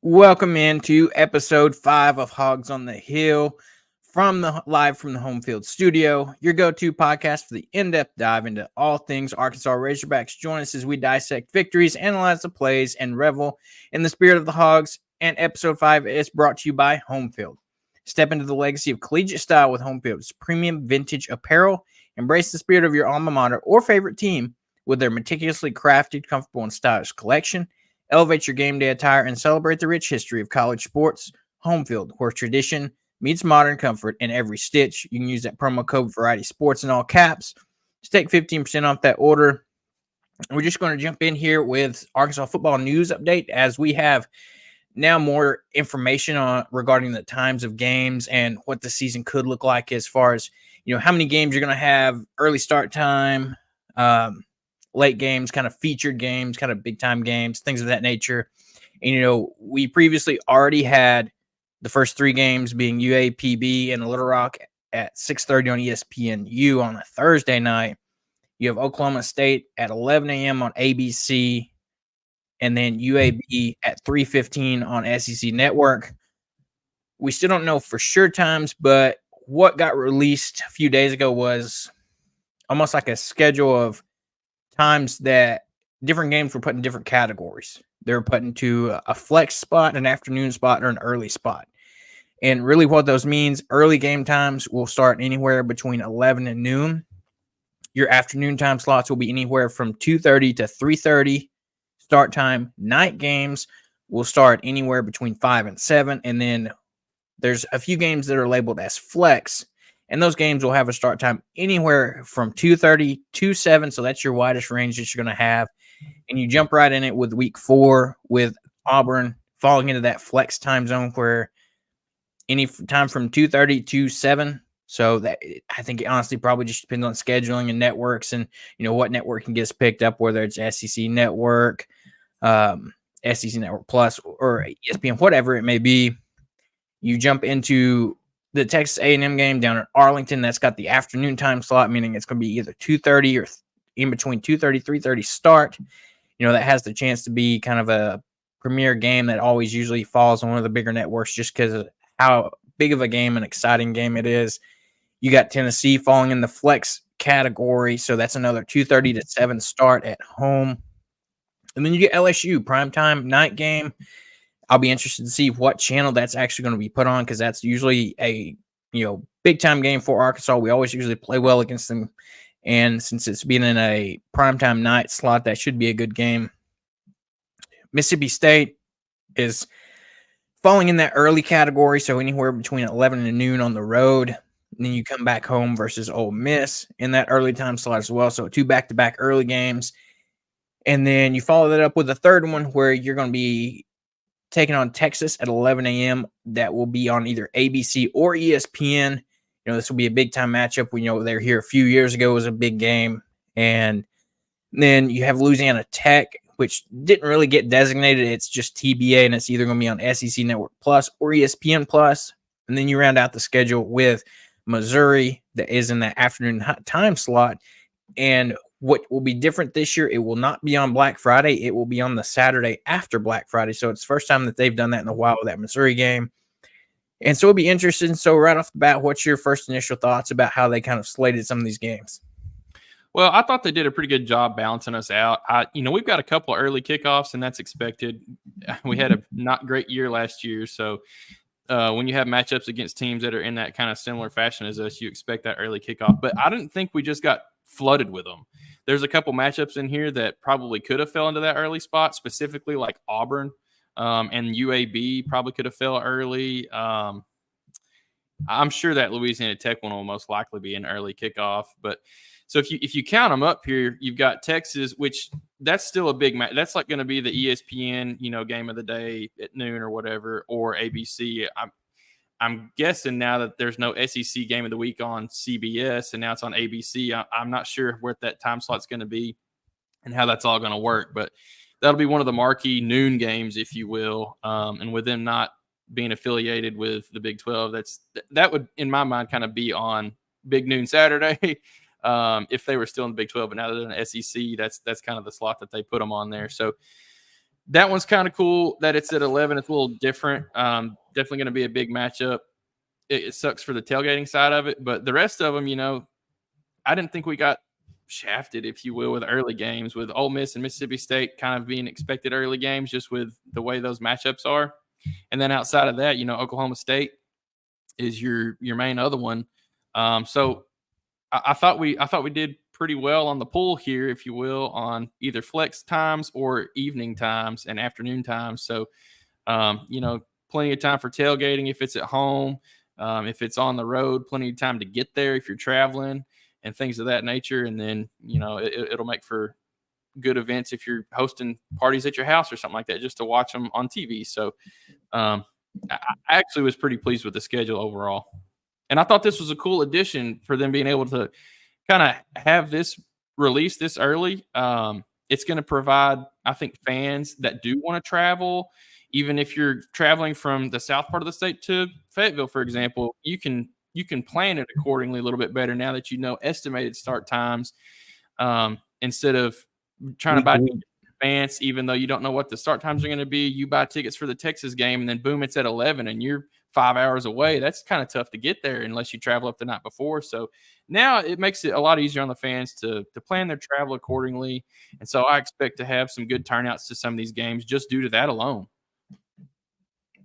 Welcome into episode 5 of Hogs on the Hill live from the home field studio, your go-to podcast for the in-depth dive into all things Arkansas Razorbacks. Join us as we dissect victories, analyze the plays, and revel in the spirit of the Hogs. And episode 5 is brought to you by Home Field. Step into the legacy of collegiate style with Home Field's premium vintage apparel. Embrace the spirit of your alma mater or favorite team with their meticulously crafted, comfortable, and stylish collection. Elevate your game day attire and celebrate the rich history of college sports. Home Field, where tradition meets modern comfort in every stitch. You can use that promo code Variety Sports in all caps to take 15% off that order. We're just going to jump in here with Arkansas football news update as we have now more information on regarding the times of games and what the season could look like as far as how many games you're going to have, early start time, late games, kind of featured games, kind of big time games, things of that nature. And, we previously already had the first 3 games being UAPB and Little Rock at 6:30 on ESPNU on a Thursday night. You have Oklahoma State at 11 a.m. on ABC, and then UAB at 3:15 on SEC Network. We still don't know for sure times, but what got released a few days ago was almost like a schedule of times that different games were put in different categories. They were put into a flex spot, an afternoon spot, or an early spot. And really what those means, early game times will start anywhere between 11 and noon. Your afternoon time slots will be anywhere from 2:30 to 3:30. Start time, night games will start anywhere between 5 and 7. And then there's a few games that are labeled as flex. And those games will have a start time anywhere from 2:30 to 7. So that's your widest range that you're going to have. And you jump right in it with week 4 with Auburn falling into that flex time zone where any time from 2:30 to 7. So that I think it honestly probably just depends on scheduling and networks and, what networking gets picked up, whether it's SEC Network, SEC Network Plus, or ESPN, whatever it may be. You jump into the Texas A&M game down in Arlington. That's got the afternoon time slot, meaning it's going to be either 2:30 or in between 2:30, 3:30 start. That has the chance to be kind of a premier game that always usually falls on one of the bigger networks just because of how big of a game and exciting game it is. You got Tennessee falling in the flex category, so that's another 2:30 to 7 start at home. And then you get LSU, primetime night game. I'll be interested to see what channel that's actually going to be put on because that's usually a big-time game for Arkansas. We always usually play well against them. And since it's been in a primetime night slot, that should be a good game. Mississippi State is falling in that early category, so anywhere between 11 and noon on the road. And then you come back home versus Ole Miss in that early time slot as well. So 2 back-to-back early games. And then you follow that up with a third one where you're going to be taking on Texas at 11 a.m. That will be on either ABC or ESPN. This will be a big-time matchup. We know they were here a few years ago. It was a big game. And then you have Louisiana Tech, which didn't really get designated. It's just TBA, and it's either going to be on SEC Network Plus or ESPN Plus. And then you round out the schedule with Missouri that is in that afternoon time slot. And what will be different this year, it will not be on Black Friday. It will be on the Saturday after Black Friday. So it's the first time that they've done that in a while with that Missouri game. And so it'll be interesting. So right off the bat, what's your first initial thoughts about how they kind of slated some of these games? Well, I thought they did a pretty good job balancing us out. We've got a couple of early kickoffs, and that's expected. We had a not great year last year, so when you have matchups against teams that are in that kind of similar fashion as us, you expect that early kickoff. But I didn't think we just got flooded with them. There's a couple matchups in here that probably could have fell into that early spot, specifically like Auburn and UAB probably could have fell early. I'm sure that Louisiana Tech one will most likely be an early kickoff. But so if you count them up here, you've got Texas, which that's still a big match. That's like going to be the ESPN, game of the day at noon or whatever, or ABC. I'm guessing now that there's no SEC game of the week on CBS and now it's on ABC. I'm not sure what that time slot's going to be and how that's all going to work, but that'll be one of the marquee noon games, if you will. And with them not being affiliated with the Big 12, that would, in my mind, kind of be on Big Noon Saturday. If they were still in the Big 12, but now they're in the SEC, that's kind of the slot that they put them on there. So that one's kind of cool that it's at 11. It's a little different. Definitely going to be a big matchup. It sucks for the tailgating side of it, but the rest of them, I didn't think we got shafted, if you will, with early games, with Ole Miss and Mississippi State kind of being expected early games just with the way those matchups are. And then outside of that, Oklahoma State is your main other one. So I thought we did pretty well on the pool here, if you will, on either flex times or evening times and afternoon times. So, plenty of time for tailgating if it's at home. If it's on the road, plenty of time to get there if you're traveling and things of that nature. And then, it'll make for good events if you're hosting parties at your house or something like that, just to watch them on TV. So I actually was pretty pleased with the schedule overall. And I thought this was a cool addition for them being able to kind of have this release this early. It's going to provide, I think, fans that do want to travel, even if you're traveling from the south part of the state to Fayetteville, for example, you can plan it accordingly a little bit better now that estimated start times, instead of trying to buy tickets in advance, even though you don't know what the start times are going to be. You buy tickets for the Texas game, and then boom, it's at 11, and you're 5 hours away. That's kind of tough to get there unless you travel up the night before. So now it makes it a lot easier on the fans to plan their travel accordingly. And so I expect to have some good turnouts to some of these games just due to that alone.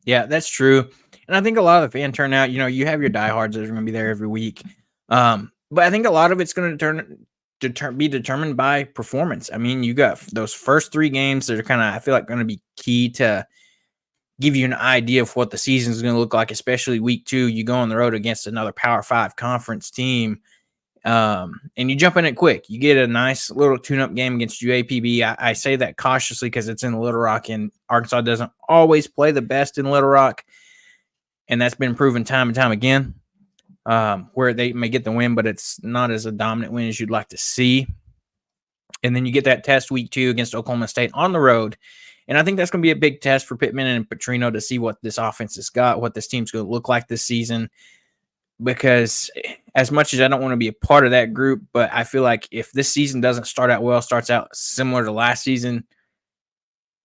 Yeah, that's true. And I think a lot of the fan turnout, you have your diehards that are going to be there every week. But I think a lot of it's going to be determined by performance. I mean, you got those first 3 games that are kind of, I feel like, going to be key to give you an idea of what the season is going to look like, especially week 2. You go on the road against another Power 5 conference team, and you jump in it quick. You get a nice little tune-up game against UAPB. I say that cautiously because it's in Little Rock, and Arkansas doesn't always play the best in Little Rock, and that's been proven time and time again, where they may get the win, but it's not as a dominant win as you'd like to see. And then you get that test week 2 against Oklahoma State on the road. And I think that's going to be a big test for Pittman and Petrino to see what this offense has got, what this team's going to look like this season. Because as much as I don't want to be a part of that group, but I feel like if this season doesn't start out well, starts out similar to last season,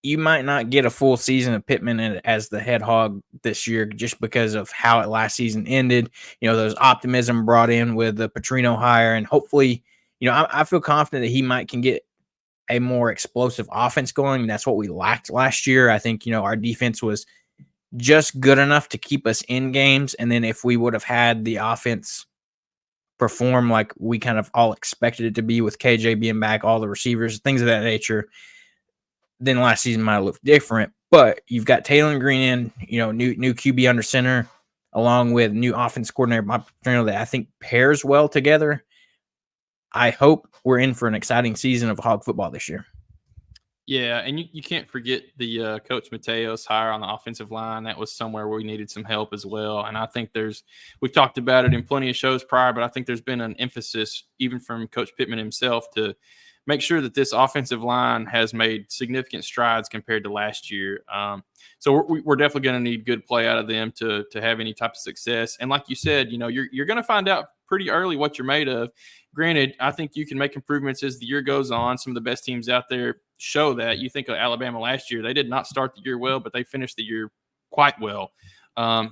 you might not get a full season of Pittman as the head hog this year just because of how it last season ended. There's optimism brought in with the Petrino hire, and hopefully, I feel confident that he can get a more explosive offense going. That's what we lacked last year. I think, our defense was just good enough to keep us in games. And then if we would have had the offense perform like we kind of all expected it to be with KJ being back, all the receivers, things of that nature, then last season might have looked different. But you've got Taylor Green in, new QB under center, along with new offense coordinator Bob Petrino that I think pairs well together. I hope we're in for an exciting season of Hog football this year. Yeah, and you can't forget the Coach Mateos hire on the offensive line. That was somewhere where we needed some help as well. And I think we've talked about it in plenty of shows prior, but I think there's been an emphasis even from Coach Pittman himself to make sure that this offensive line has made significant strides compared to last year. So we're definitely going to need good play out of them to have any type of success. And like you said, you're going to find out pretty early what you're made of. Granted, I think you can make improvements as the year goes on. Some of the best teams out there show that. You think of Alabama last year. They did not start the year well, but they finished the year quite well.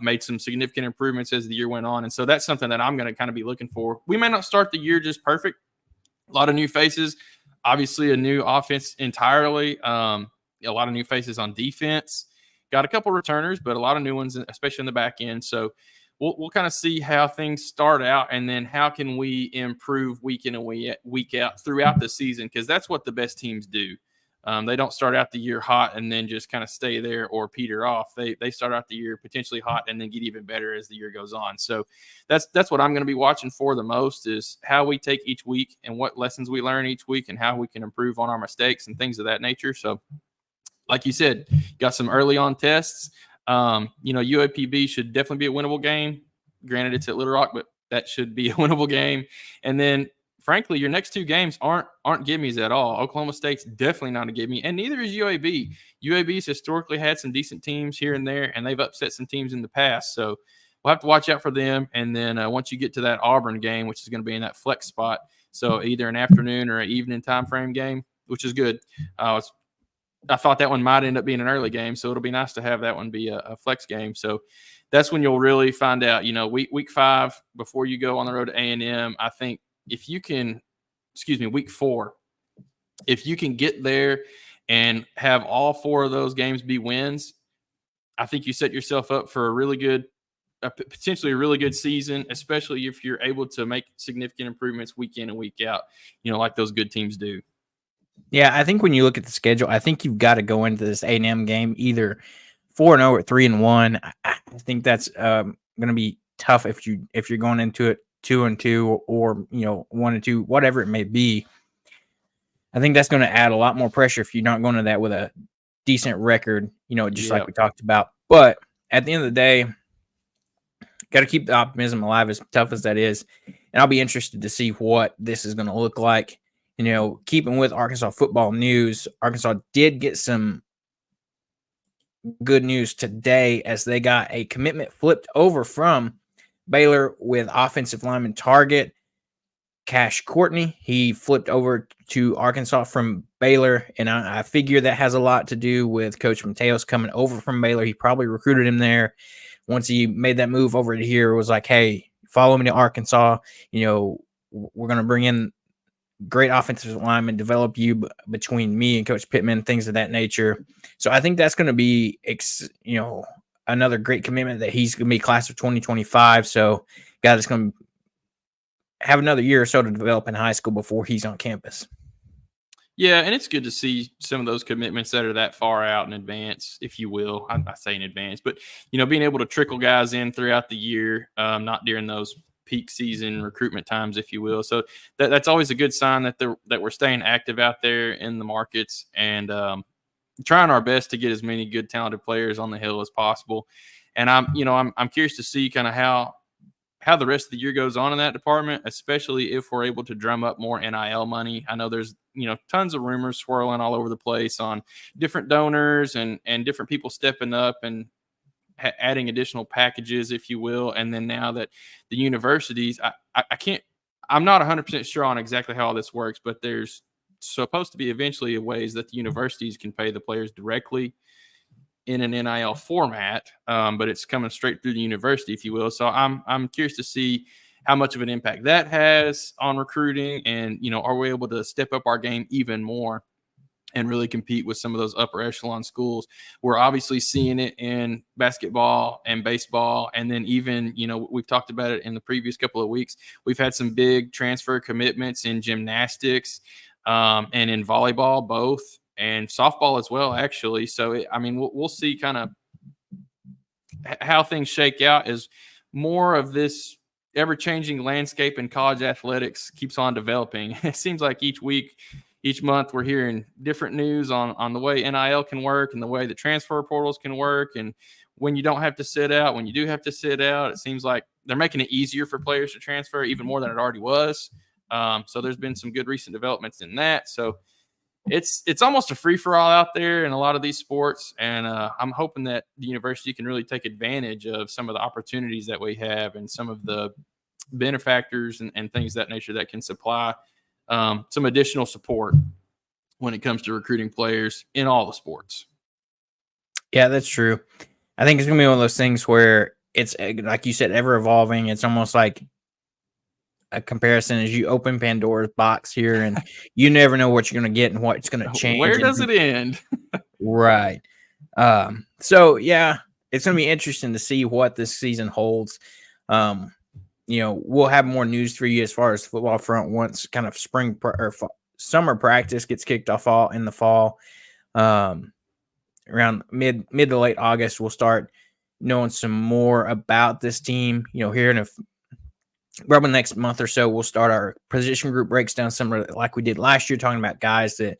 Made some significant improvements as the year went on. And so that's something that I'm going to kind of be looking for. We may not start the year just perfect. A lot of new faces. Obviously, a new offense entirely. A lot of new faces on defense. Got a couple returners, but a lot of new ones, especially in the back end. So we'll kind of see how things start out, and then how can we improve week in and week out throughout the season, because that's what the best teams do. They don't start out the year hot and then just kind of stay there or peter off. They start out the year potentially hot and then get even better as the year goes on. So that's what I'm going to be watching for the most, is how we take each week and what lessons we learn each week and how we can improve on our mistakes and things of that nature. So like you said, got some early on tests. UAPB should definitely be a winnable game. Granted, it's at Little Rock, but that should be a winnable game. And then frankly, your next 2 games aren't gimmies at all. Oklahoma State's definitely not a gimme, and neither is UAB. UAB's historically had some decent teams here and there, and they've upset some teams in the past. So we'll have to watch out for them. And then once you get to that Auburn game, which is going to be in that flex spot, so either an afternoon or an evening time frame game, which is good. I thought that one might end up being an early game, so it'll be nice to have that one be a flex game. So that's when you'll really find out, week 5 before you go on the road to A&M. I think if you can, week 4, if you can get there and have all 4 of those games be wins, I think you set yourself up for potentially a really good season, especially if you're able to make significant improvements week in and week out, like those good teams do. Yeah, I think when you look at the schedule, I think you've got to go into this A&M game either 4-0 or 3-1. I think that's going to be tough if you're going into it 2-2 or 1-2, whatever it may be. I think that's going to add a lot more pressure if you're not going to that with a decent record, just like we talked about. But at the end of the day, got to keep the optimism alive, as tough as that is. And I'll be interested to see what this is going to look like. Keeping with Arkansas football news, Arkansas did get some good news today as they got a commitment flipped over from Baylor with offensive lineman target Cash Courtney. He flipped over to Arkansas from Baylor, and I figure that has a lot to do with Coach Mateos coming over from Baylor. He probably recruited him there. Once he made that move over to here, it was like, hey, follow me to Arkansas. We're going to bring in great offensive linemen, develop you between me and Coach Pittman, things of that nature. So I think that's going to be, another great commitment that he's going to be class of 2025. So guy that's going to have another year or so to develop in high school before he's on campus. Yeah, and it's good to see some of those commitments that are that far out in advance, if you will. I say in advance, but, being able to trickle guys in throughout the year, not during those peak season recruitment times, if you will. So that's always a good sign that we're staying active out there in the markets and trying our best to get as many good, talented players on the Hill as possible. And I'm curious to see kind of how the rest of the year goes on in that department, especially if we're able to drum up more NIL money. I know there's, tons of rumors swirling all over the place on different donors and different people stepping up and adding additional packages, if you will. And then now that the universities, I'm not 100% sure on exactly how all this works, but there's supposed to be eventually ways that the universities can pay the players directly in an NIL format, but it's coming straight through the university, if you will. So I'm curious to see how much of an impact that has on recruiting, and are we able to step up our game even more and really compete with some of those upper echelon schools? We're obviously seeing it in basketball and baseball, and then even we've talked about it in the previous couple of weeks. We've had some big transfer commitments in gymnastics and in volleyball, both. And softball as well, actually. So, we'll see kind of how things shake out as more of this ever-changing landscape in college athletics keeps on developing. It seems like each week, each month, we're hearing different news on the way NIL can work and the way the transfer portals can work. And when you don't have to sit out, when you do have to sit out, it seems like they're making it easier for players to transfer even more than it already was. So there's been some good recent developments in that. So it's almost a free-for-all out there in a lot of these sports, and I'm hoping that the university can really take advantage of some of the opportunities that we have and some of the benefactors and things of that nature that can supply some additional support when it comes to recruiting players in all the sports. Yeah, that's true. I think it's going to be one of those things where it's, like you said, ever-evolving. It's almost like a comparison as you open Pandora's box here, and you never know what you're going to get and what's going to change. Where does it end? Right. So yeah, it's going to be interesting to see what this season holds. We'll have more news for you as far as football front once kind of summer practice gets kicked off in the fall. Around mid to late August, we'll start knowing some more about this team. Here in probably next month or so, we'll start our position group breaks down, similar like we did last year, talking about guys that,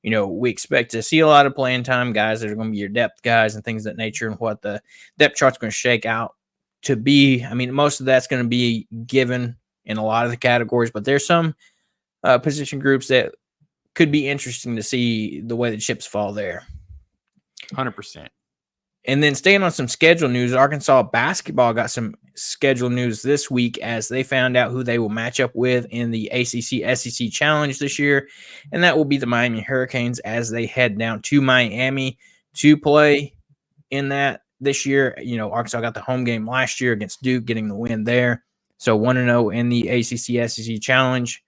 we expect to see a lot of playing time, guys that are going to be your depth guys and things of that nature, and what the depth chart's going to shake out to be. Most of that's going to be given in a lot of the categories, but there's some position groups that could be interesting to see the way the chips fall there. 100%. And then staying on some schedule news, Arkansas basketball got some schedule news this week as they found out who they will match up with in the ACC SEC Challenge this year. And that will be the Miami Hurricanes as they head down to Miami to play in that this year. Arkansas got the home game last year against Duke, getting the win there. So 1-0 in the ACC SEC Challenge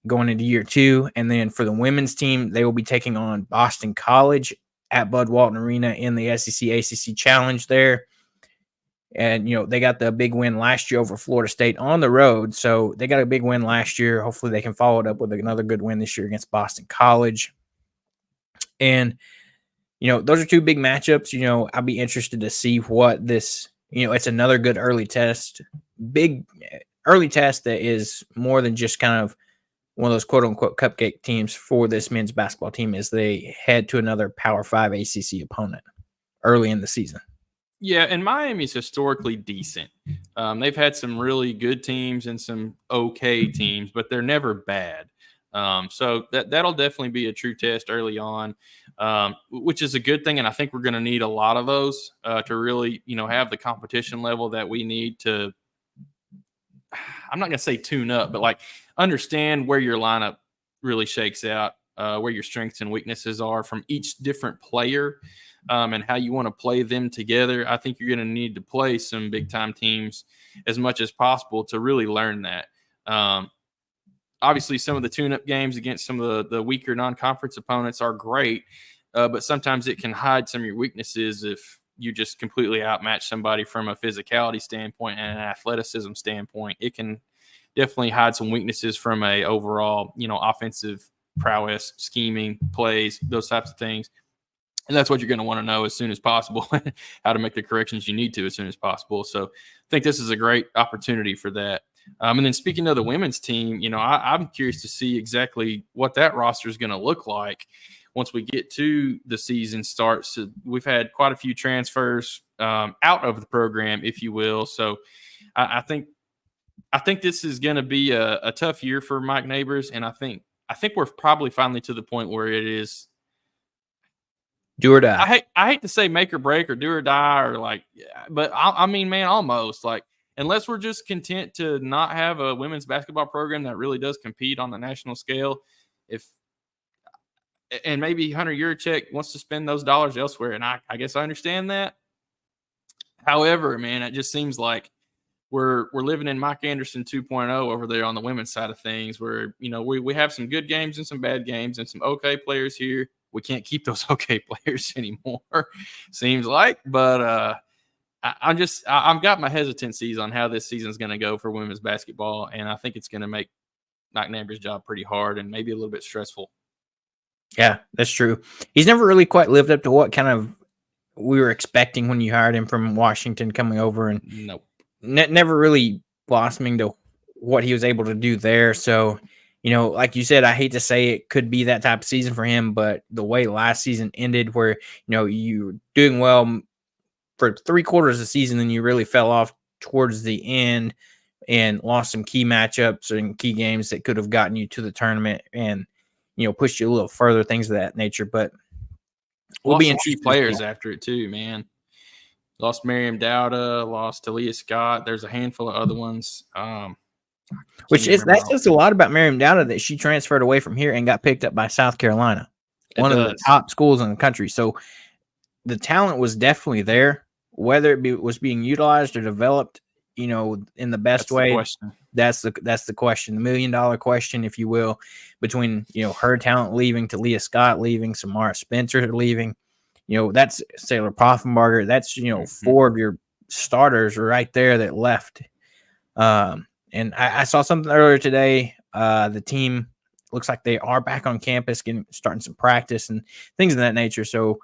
going into year 2. And then for the women's team, they will be taking on Boston College at Bud Walton Arena in the SEC ACC Challenge there. And, they got the big win last year over Florida State on the road. So they got a big win last year. Hopefully they can follow it up with another good win this year against Boston College. And, those are 2 big matchups. I'll be interested to see what this, it's another good early test, big early test that is more than just kind of one of those quote unquote cupcake teams for this men's basketball team as they head to another Power 5 ACC opponent early in the season. Yeah, and Miami's historically decent. They've had some really good teams and some okay teams, but they're never bad. So that'll definitely be a true test early on, which is a good thing. And I think we're going to need a lot of those to really, have the competition level that we need to, I'm not going to say tune up, but understand where your lineup really shakes out, where your strengths and weaknesses are from each different player, and how you want to play them together. I think you're going to need to play some big time teams as much as possible to really learn that. Obviously, some of the tune-up games against some of the weaker non-conference opponents are great, but sometimes it can hide some of your weaknesses if you just completely outmatch somebody from a physicality standpoint and an athleticism standpoint. It can definitely hide some weaknesses from a overall, offensive prowess, scheming, plays, those types of things. And that's what you're going to want to know as soon as possible, how to make the corrections you need to as soon as possible. So I think this is a great opportunity for that. And then speaking of the women's team, I'm curious to see exactly what that roster is going to look like once we get to the season starts. So we've had quite a few transfers out of the program, if you will. So I think this is going to be a tough year for Mike Neighbors, and I think we're probably finally to the point where it is do or die. I hate to say make or break or do or die but I mean, man, almost unless we're just content to not have a women's basketball program that really does compete on the national scale, and maybe Hunter Yurachek wants to spend those dollars elsewhere, and I guess I understand that. However, man, it just seems like we're living in Mike Anderson 2.0 over there on the women's side of things, where we have some good games and some bad games and some okay players here. We can't keep those okay players anymore, seems like. But I've got my hesitancies on how this season is going to go for women's basketball, and I think it's going to make Mike Neighbors' job pretty hard and maybe a little bit stressful. Yeah, that's true. He's never really quite lived up to what kind of we were expecting when you hired him from Washington coming over, and nope. Never really blossoming to what he was able to do there. So, like you said, I hate to say it could be that type of season for him, but the way last season ended where, you were doing well for 3/4 of the season, then you really fell off towards the end and lost some key matchups and key games that could have gotten you to the tournament and, pushed you a little further, things of that nature. But we'll be interested key players after it too, man. Lost Miriam Dowda, lost Talia Scott. There's a handful of other ones. That says a lot about Miriam Dowda that she transferred away from here and got picked up by South Carolina, one of the top schools in the country. So the talent was definitely there. Whether it was being utilized or developed, in the best way, that's the question, the $1 million question, if you will, between her talent leaving, Talia Scott leaving, Samara Spencer leaving. That's Sailor Poffenbarger. That's, 4 of your starters right there that left. And I saw something earlier today. The team looks like they are back on campus, starting some practice and things of that nature. So,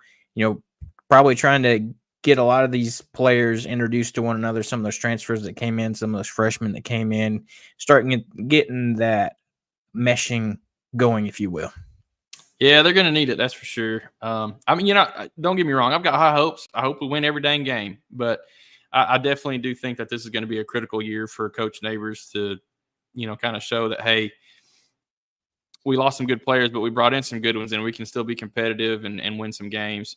probably trying to get a lot of these players introduced to one another. Some of those transfers that came in, some of those freshmen that came in, starting getting that meshing going, if you will. Yeah, they're going to need it. That's for sure. Don't get me wrong. I've got high hopes. I hope we win every dang game, but I definitely do think that this is going to be a critical year for Coach Neighbors to, kind of show that, hey, we lost some good players, but we brought in some good ones, and we can still be competitive and win some games.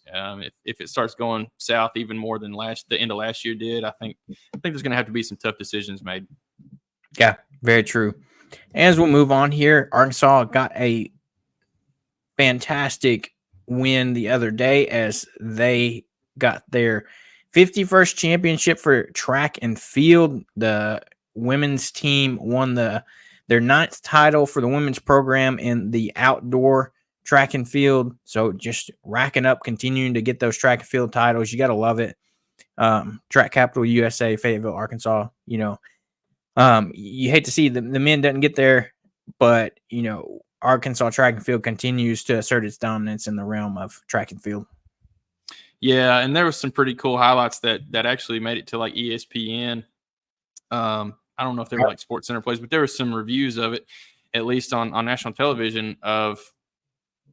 If it starts going south even more than the end of last year did, I think there's going to have to be some tough decisions made. Yeah, very true. As we'll move on here, Arkansas got a fantastic win the other day as they got their 51st championship for track and field. The women's team won their 9th title for the women's program in the outdoor track and field. So just racking up, continuing to get those track and field titles. You got to love it. Track Capital USA, Fayetteville, Arkansas. You hate to see the men doesn't get there, but Arkansas track and field continues to assert its dominance in the realm of track and field. Yeah, and there was some pretty cool highlights that actually made it to like ESPN. I don't know if they were like Sports Center plays, but there were some reviews of it, at least on national television, of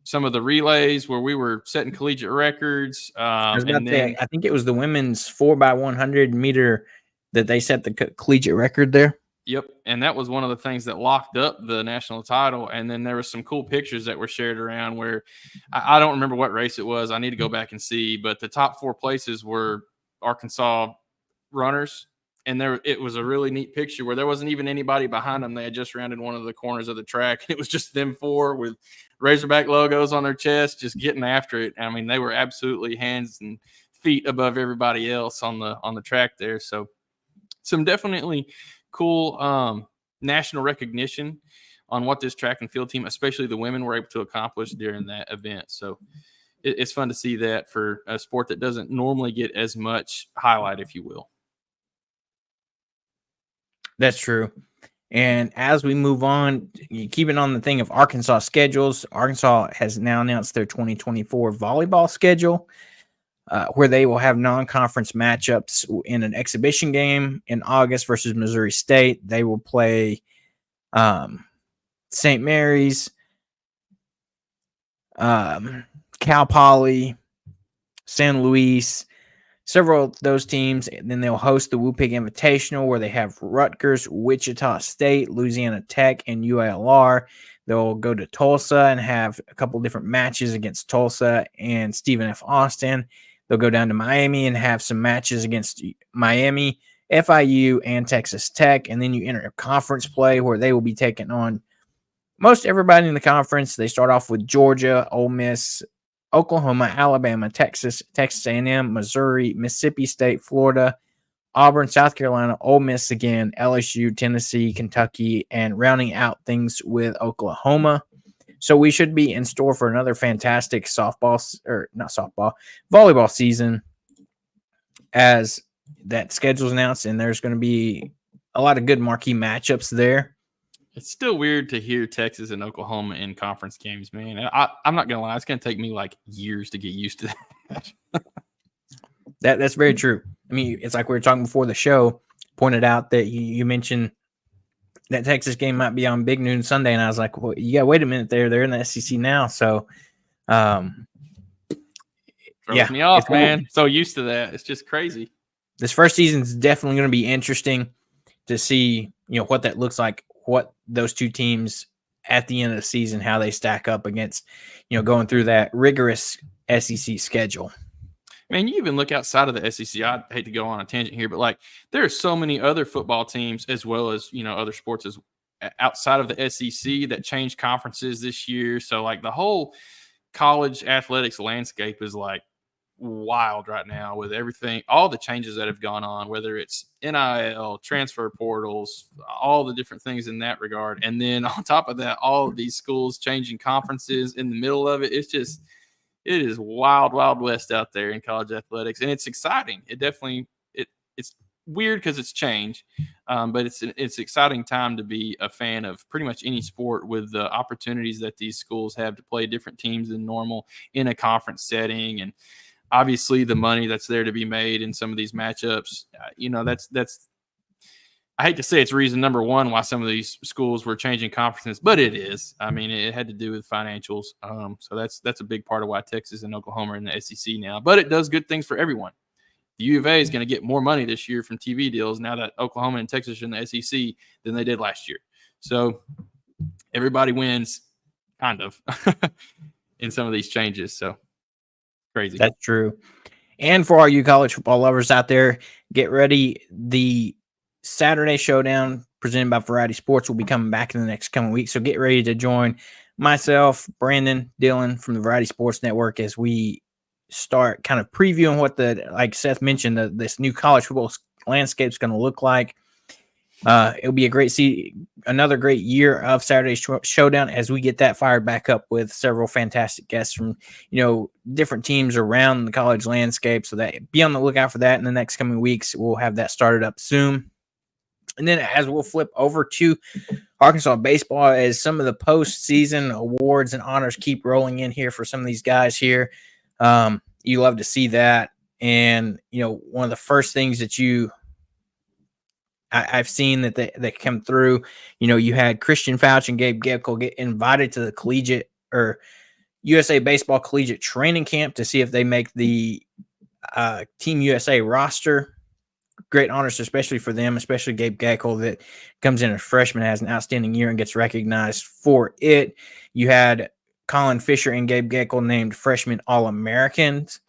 some of the relays where we were setting collegiate records. I think it was the women's 4x100 meter that they set the collegiate record there. Yep, and that was one of the things that locked up the national title. And then there was some cool pictures that were shared around where I don't remember what race it was. I need to go back and see, but the top 4 places were Arkansas runners. And it was a really neat picture where there wasn't even anybody behind them. They had just rounded one of the corners of the track. It was just them 4 with Razorback logos on their chest, just getting after it. I mean, they were absolutely hands and feet above everybody else on the track there. So some definitely cool national recognition on what this track and field team, especially the women, were able to accomplish during that event. So it's fun to see that for a sport that doesn't normally get as much highlight, if you will. That's true. And as we move on, keeping on the thing of Arkansas schedules, Arkansas has now announced their 2024 volleyball schedule, where they will have non-conference matchups in an exhibition game in August versus Missouri State. They will play St. Mary's, Cal Poly, San Luis, several of those teams. And then they'll host the Whoopig Invitational, where they have Rutgers, Wichita State, Louisiana Tech, and UALR. They'll go to Tulsa and have a couple different matches against Tulsa and Stephen F. Austin. They'll go down to Miami and have some matches against Miami, FIU, and Texas Tech. And then you enter a conference play where they will be taking on most everybody in the conference. They start off with Georgia, Ole Miss, Oklahoma, Alabama, Texas, Texas A&M, Missouri, Mississippi State, Florida, Auburn, South Carolina, Ole Miss again, LSU, Tennessee, Kentucky, and rounding out things with Oklahoma. So we should be in store for another fantastic volleyball season as that schedule's announced, and there's going to be a lot of good marquee matchups there. It's still weird to hear Texas and Oklahoma in conference games, man. I'm not going to lie. It's going to take me like years to get used to that. That's very true. I mean, it's like we were talking before the show, pointed out that you mentioned that Texas game might be on Big Noon Sunday, and I was like, well, you got to wait a minute there. They're in the SEC now. So, throws me off, man. So used to that. It's just crazy. This first season is definitely going to be interesting to see, what that looks like, what those two teams at the end of the season, how they stack up against, going through that rigorous SEC schedule. Man, you even look outside of the SEC. I hate to go on a tangent here, but like there are so many other football teams as well as, other sports outside of the SEC that changed conferences this year. So like the whole college athletics landscape is like wild right now with everything, all the changes that have gone on, whether it's NIL, transfer portals, all the different things in that regard. And then on top of that, all of these schools changing conferences in the middle of it. It is wild, wild west out there in college athletics, and it's exciting. It's weird because it's change, but it's exciting time to be a fan of pretty much any sport with the opportunities that these schools have to play different teams than normal in a conference setting, and obviously the money that's there to be made in some of these matchups. That's I hate to say it's reason number one why some of these schools were changing conferences, but it is. I mean, it had to do with financials. So that's a big part of why Texas and Oklahoma are in the SEC now. But it does good things for everyone. The U of A is going to get more money this year from TV deals now that Oklahoma and Texas are in the SEC than they did last year. So everybody wins. kind of, in some of these changes. So crazy. That's true. And for all you college football lovers out there, get ready. The Saturday Showdown presented by Variety Sports will be coming back in the next coming week. So get ready to join myself, Brandon, Dylan from the Variety Sports Network as we start kind of previewing what like Seth mentioned, this new college football landscape is going to look like. It'll be another great year of Saturday Showdown as we get that fired back up with several fantastic guests from, different teams around the college landscape. So that be on the lookout for that in the next coming weeks. We'll have that started up soon. And then as we'll flip over to Arkansas baseball, as some of the postseason awards and honors keep rolling in here for some of these guys here. You love to see that. And, one of the first things that I've seen that come through, you had Christian Fouch and Gabe Geckel get invited to the collegiate or USA Baseball Collegiate Training Camp to see if they make the Team USA roster. Great honors, especially for them, especially Gabe Geckel that comes in as a freshman, has an outstanding year and gets recognized for it. You had Colin Fisher and Gabe Geckel named freshman All-Americans.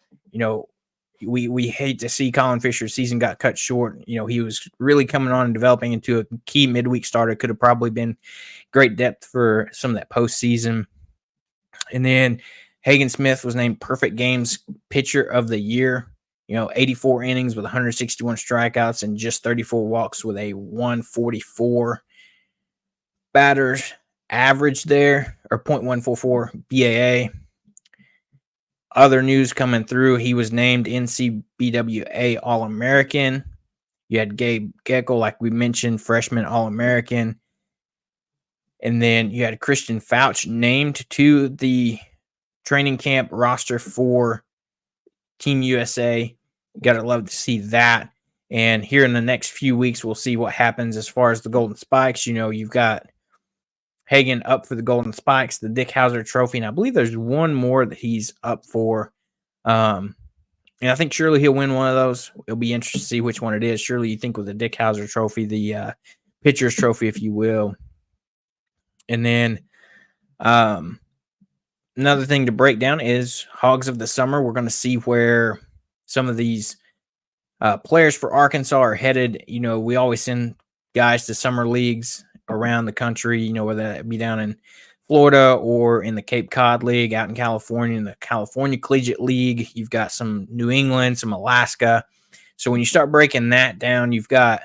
We hate to see Colin Fisher's season got cut short. He was really coming on and developing into a key midweek starter. Could have probably been great depth for some of that postseason. And then Hagen Smith was named Perfect Games Pitcher of the Year. 84 innings with 161 strikeouts and just 34 walks with a 144 batters average there, or .144 BAA. Other news coming through, he was named NCBWA All-American. You had Gabe Geckel, like we mentioned, freshman All-American. And then you had Christian Fouch named to the training camp roster for Team USA. Got to love to see that. And here in the next few weeks, we'll see what happens as far as the Golden Spikes. You've got Hagen up for the Golden Spikes, the Dick Hauser Trophy, and I believe there's one more that he's up for. And I think surely he'll win one of those. It'll be interesting to see which one it is. Surely you think with the Dick Hauser Trophy, the Pitcher's Trophy, if you will. And then another thing to break down is Hogs of the Summer. We're going to see where some of these players for Arkansas are headed. We always send guys to summer leagues around the country, whether that be down in Florida or in the Cape Cod League out in California, in the California Collegiate League. You've got some New England, some Alaska. So when you start breaking that down, you've got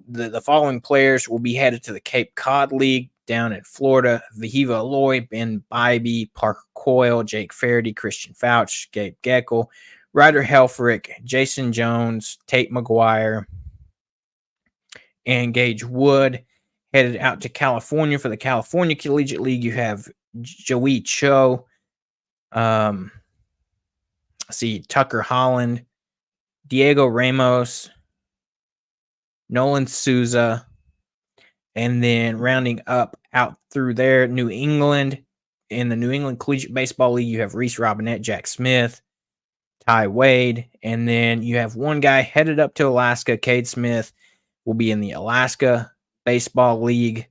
the following players will be headed to the Cape Cod League down in Florida: Vahiva Aloy, Ben Bybee, Parker Coyle, Jake Faraday, Christian Fouch, Gabe Geckel, Ryder Helfrich, Jason Jones, Tate McGuire, and Gage Wood. Headed out to California for the California Collegiate League, you have Joey Cho, Tucker Holland, Diego Ramos, Nolan Souza, and then rounding up out through there, New England. In the New England Collegiate Baseball League, you have Reese Robinette, Jack Smith, Ty Wade, and then you have one guy headed up to Alaska, Cade Smith, will be in the Alaska Baseball League.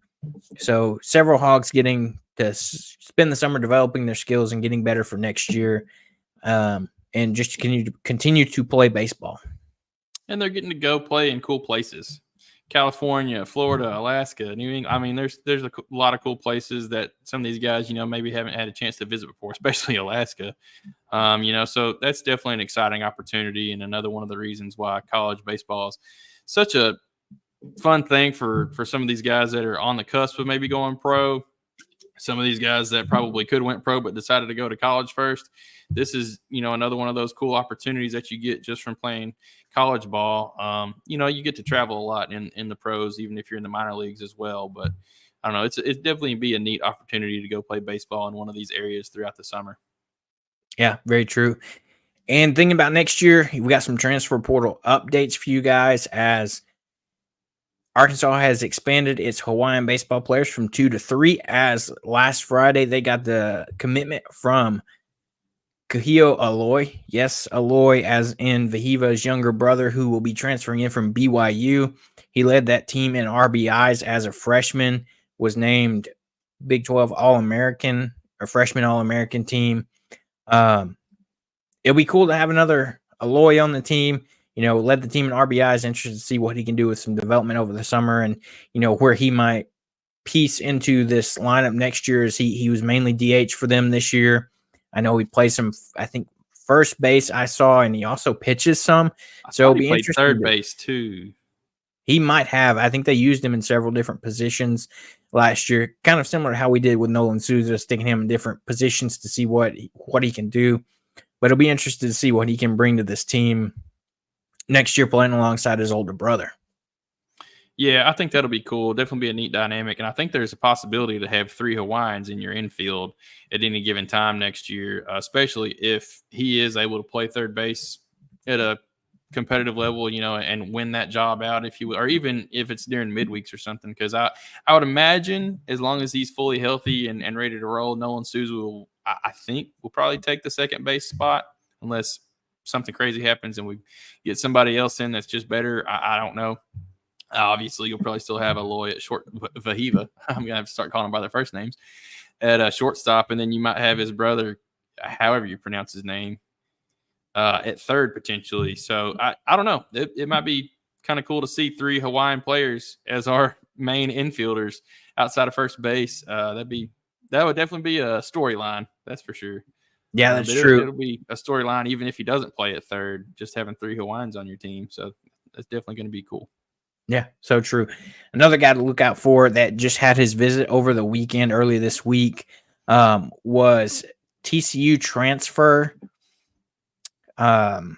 So several Hogs getting to spend the summer developing their skills and getting better for next year, and just continue to play baseball. And they're getting to go play in cool places. California, Florida, Alaska, New England. I mean, there's a lot of cool places that some of these guys, maybe haven't had a chance to visit before, especially Alaska. So that's definitely an exciting opportunity, and another one of the reasons why college baseball is such a fun thing for some of these guys that are on the cusp of maybe going pro. Some of these guys that probably could went pro but decided to go to college first. This is, another one of those cool opportunities that you get just from playing college ball. You get to travel a lot in the pros, even if you're in the minor leagues as well. But I don't know, it's definitely be a neat opportunity to go play baseball in one of these areas throughout the summer. Yeah, very true. And thinking about next year, we got some transfer portal updates for you guys as Arkansas has expanded its Hawaiian baseball players from 2 to 3. As last Friday, they got the commitment from Kahio Aloy. Yes, Aloy, as in Vahiva's younger brother, who will be transferring in from BYU. He led that team in RBIs as a freshman, was named Big 12 All-American or freshman All-American team. It'll be cool to have another Aloy on the team. Led the team in RBIs. Interested to see what he can do with some development over the summer, and where he might piece into this lineup next year. As he was mainly DH for them this year. I know he plays some, I think, first base I saw, and he also pitches some. So it'll be played interesting. Third base too. He might have. I think they used him in several different positions last year, kind of similar to how we did with Nolan Souza, sticking him in different positions to see what he can do. But it'll be interesting to see what he can bring to this team next year, playing alongside his older brother. Yeah, I think that'll be cool. Definitely be a neat dynamic. And I think there's a possibility to have 3 Hawaiians in your infield at any given time next year, especially if he is able to play third base at a competitive level, and win that job out or even if it's during midweeks or something. Because I would imagine as long as he's fully healthy and ready to roll, Nolan Souza will probably take the second base spot unless something crazy happens and we get somebody else in that's just better. I don't know. Obviously, you'll probably still have Aloy at short, Vahiva. I'm going to have to start calling them by their first names at a shortstop. And then you might have his brother, however you pronounce his name, at third potentially. So I don't know. It might be kind of cool to see 3 Hawaiian players as our main infielders outside of first base. That would definitely be a storyline. That's for sure. Yeah, that's true. It'll be a storyline even if he doesn't play at third, just having 3 Hawaiians on your team. So that's definitely going to be cool. Yeah, so true. Another guy to look out for that just had his visit over the weekend, early this week, was TCU transfer Logan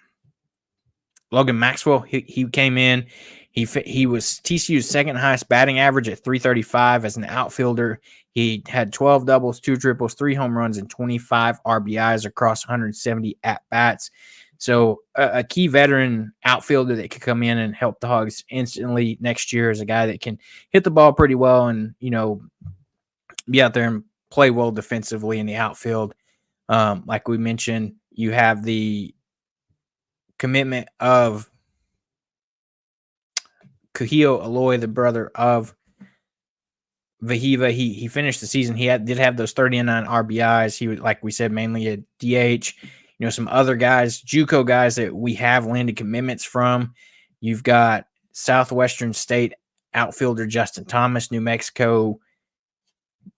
Maxwell. He came in. He was TCU's second highest batting average at 335 as an outfielder. He had 12 doubles, 2 triples, 3 home runs, and 25 RBIs across 170 at-bats. So a key veteran outfielder that could come in and help the Hogs instantly next year is a guy that can hit the ball pretty well and, be out there and play well defensively in the outfield. Like we mentioned, you have the commitment of Kuhio Aloy, the brother of Vahiva. He finished the season. He did have those 39 RBIs. He was, like we said, mainly a DH. Some other guys, JUCO guys that we have landed commitments from. You've got Southwestern State outfielder Justin Thomas, New Mexico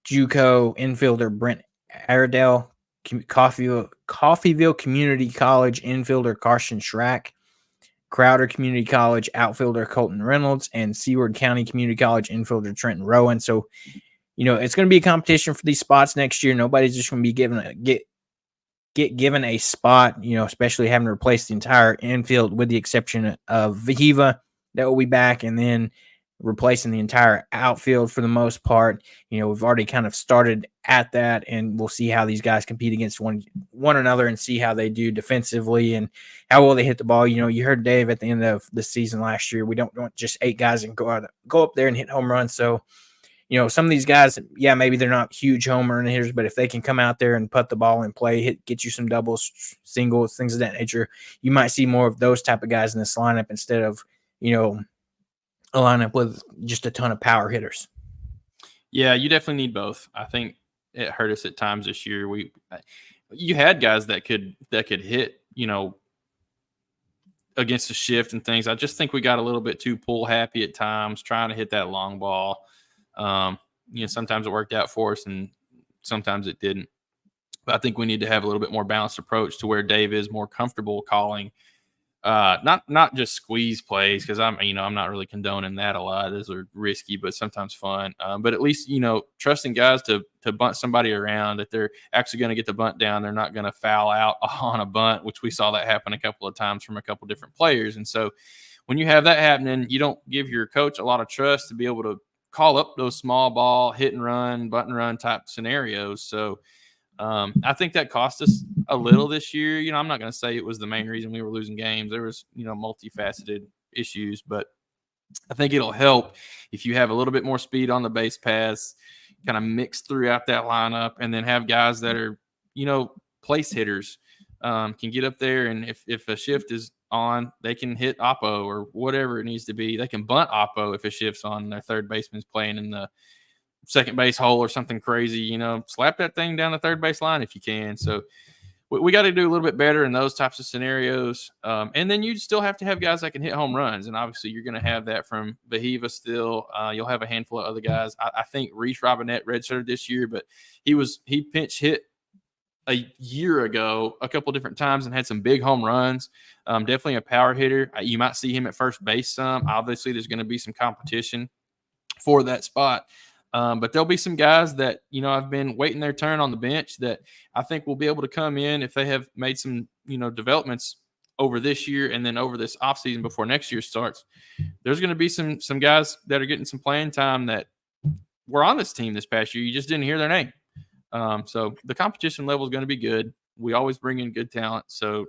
JUCO infielder Brent Airedale, Coffeyville Community College infielder Carson Schrack, Crowder Community College outfielder Colton Reynolds, and Seward County Community College infielder Trenton Rowan. So, it's going to be a competition for these spots next year. Nobody's just going to be given a spot, especially having to replace the entire infield with the exception of Vahiva that will be back, and then replacing the entire outfield for the most part. We've already kind of started at that, and we'll see how these guys compete against one another and see how they do defensively and how well they hit the ball. You heard Dave at the end of the season last year, we don't want just 8 guys and go up there and hit home runs. So, some of these guys, yeah, maybe they're not huge home run hitters, but if they can come out there and put the ball in play, get you some doubles, singles, things of that nature, you might see more of those type of guys in this lineup instead of, a lineup with just a ton of power hitters. Yeah, you definitely need both. I think it hurt us at times this year. You had guys that could hit, against the shift and things. I just think we got a little bit too pull happy at times, trying to hit that long ball. Sometimes it worked out for us and sometimes it didn't. But I think we need to have a little bit more balanced approach to where Dave is more comfortable calling, not just squeeze plays, because I'm not really condoning that a lot. Those are risky, but sometimes fun. But at least, trusting guys to bunt somebody around, that they're actually going to get the bunt down. They're not going to foul out on a bunt, which we saw that happen a couple of times from a couple different players. And so when you have that happening, you don't give your coach a lot of trust to be able to call up those small ball hit and run, bunt and run type scenarios. So I think that cost us a little this year. I'm not going to say it was the main reason we were losing games. There was, multifaceted issues, but I think it'll help if you have a little bit more speed on the base pass, kind of mix throughout that lineup, and then have guys that are, place hitters, can get up there. And if a shift is on, they can hit Oppo or whatever it needs to be. They can bunt Oppo if a shift's on and their third baseman's playing in the second base hole or something crazy, slap that thing down the third base line if you can. So we got to do a little bit better in those types of scenarios. And then you still have to have guys that can hit home runs. And obviously you're going to have that from Bahiva still. You'll have a handful of other guys. I think Reese Robinette redshirted this year, but he pinch hit a year ago a couple different times and had some big home runs. Definitely a power hitter. You might see him at first base some. Obviously there's going to be some competition for that spot. But there'll be some guys that, I've been waiting their turn on the bench that I think will be able to come in if they have made some, developments over this year and then over this offseason before next year starts. There's going to be some guys that are getting some playing time that were on this team this past year. You just didn't hear their name. So the competition level is going to be good. We always bring in good talent. So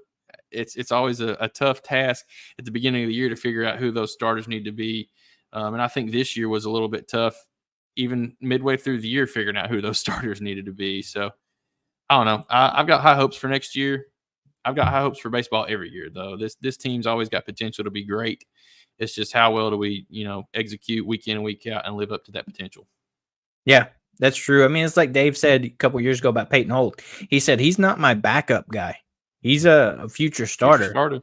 it's always a tough task at the beginning of the year to figure out who those starters need to be. And I think this year was a little bit tough, even midway through the year, figuring out who those starters needed to be. So I don't know. I've got high hopes for next year. I've got high hopes for baseball every year, though. This team's always got potential to be great. It's just how well do we, execute week in and week out and live up to that potential. Yeah, that's true. I mean, it's like Dave said a couple years ago about Peyton Holt. He said he's not my backup guy. He's a future starter.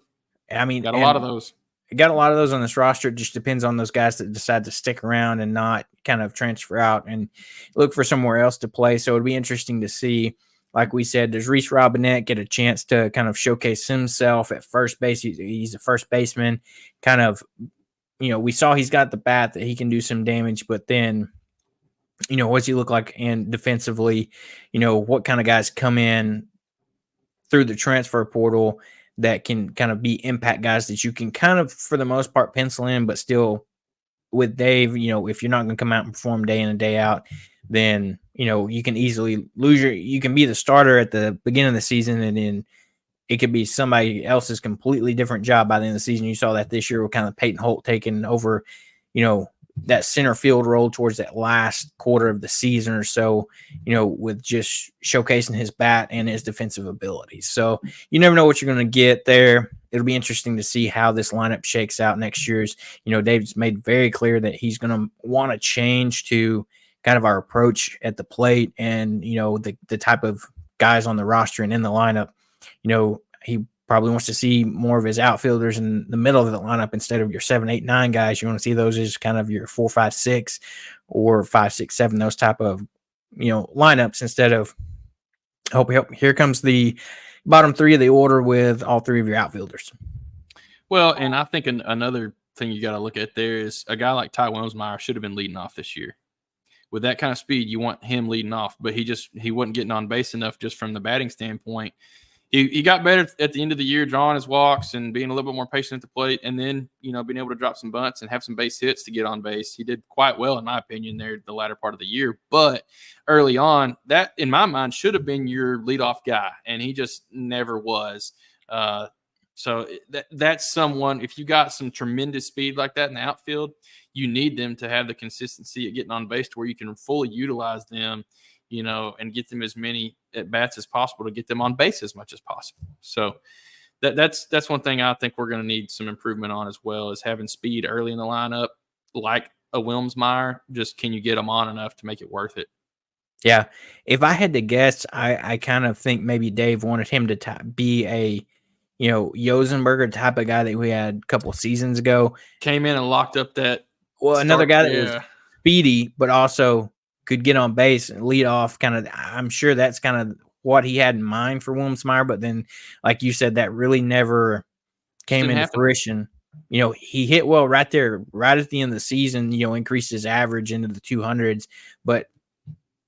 I mean, got a lot of those. Got a lot of those on this roster. It just depends on those guys that decide to stick around and not kind of transfer out and look for somewhere else to play. So it'd be interesting to see, like we said, does Reese Robinette get a chance to kind of showcase himself at first base? He's a first baseman. Kind of, we saw he's got the bat that he can do some damage, but then, what's he look like? And defensively, what kind of guys come in through the transfer portal that can kind of be impact guys that you can kind of, for the most part, pencil in, but still with Dave, if you're not going to come out and perform day in and day out, then, you can easily you can be the starter at the beginning of the season, and then it could be somebody else's completely different job by the end of the season. You saw that this year with kind of Peyton Holt taking over, that center field role towards that last quarter of the season or so, with just showcasing his bat and his defensive abilities. So you never know what you're going to get there. It'll be interesting to see how this lineup shakes out next year's. Dave's made very clear that he's going to want to change to kind of our approach at the plate and, the type of guys on the roster and in the lineup. He probably wants to see more of his outfielders in the middle of the lineup instead of your 7, 8, 9 guys. You want to see those as kind of your 4, 5, 6 or 5, 6, 7, those type of, lineups instead of here comes the bottom 3 of the order with all 3 of your outfielders. Well, and I think another thing you got to look at there is a guy like Ty Wilmsmeyer should have been leading off this year. With that kind of speed, you want him leading off, but he wasn't getting on base enough just from the batting standpoint. He got better at the end of the year, drawing his walks and being a little bit more patient at the plate, and then, being able to drop some bunts and have some base hits to get on base. He did quite well, in my opinion, there the latter part of the year. But early on, that, in my mind, should have been your leadoff guy, and he just never was. So that's someone, if you got some tremendous speed like that in the outfield, you need them to have the consistency at getting on base to where you can fully utilize them, and get them as many at bats as possible to get them on base as much as possible. So that's one thing I think we're going to need some improvement on as well, is having speed early in the lineup, like a Wilmsmeyer. Just can you get them on enough to make it worth it? Yeah. If I had to guess, I kind of think maybe Dave wanted him to be a, Yosenberger type of guy that we had a couple of seasons ago. Came in and locked up that. Another guy that was speedy, but also could get on base and lead off. Kind of, I'm sure that's kind of what he had in mind for Wilmsmeyer. But then, like you said, that really never came into fruition. He hit well right there, right at the end of the season. Increased his average into the 200s, but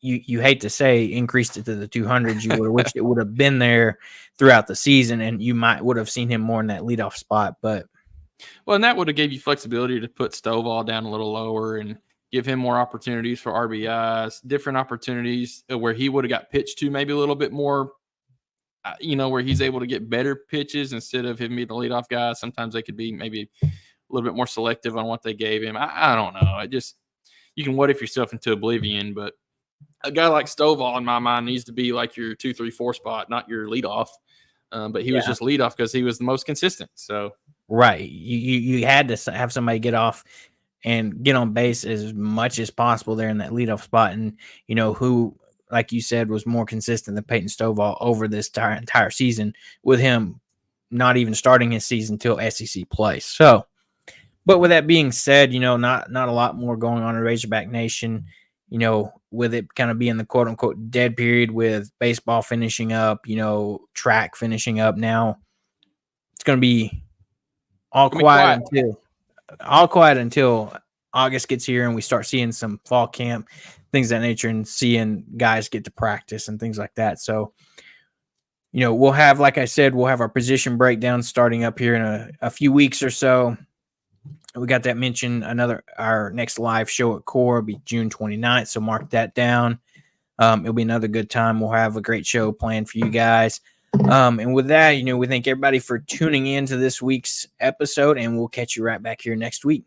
you hate to say increased it to the 200s. You would have wished it would have been there throughout the season, and you would have seen him more in that leadoff spot. But and that would have gave you flexibility to put Stovall down a little lower and give him more opportunities for RBIs, different opportunities where he would have got pitched to maybe a little bit more, where he's able to get better pitches instead of him being the leadoff guy. Sometimes they could be maybe a little bit more selective on what they gave him. I don't know. You can what if yourself into oblivion, but a guy like Stovall, in my mind, needs to be like your 2, 3, 4 spot, not your leadoff. But he was just leadoff because he was the most consistent. So right, you had to have somebody get off and get on base as much as possible there in that leadoff spot. And, who, like you said, was more consistent than Peyton Stovall over this entire season, with him not even starting his season till SEC play. So, but with that being said, not a lot more going on in Razorback Nation, with it kind of being the quote unquote dead period, with baseball finishing up, track finishing up now. It's going to be all quiet until August gets here and we start seeing some fall camp, things of that nature, and seeing guys get to practice and things like that. So, we'll have, like I said, we'll have our position breakdown starting up here in a few weeks or so. We got that mentioned. Our next live show at Core will be June 29th. So mark that down. It'll be another good time. We'll have a great show planned for you guys. And with that, we thank everybody for tuning in to this week's episode, and we'll catch you right back here next week.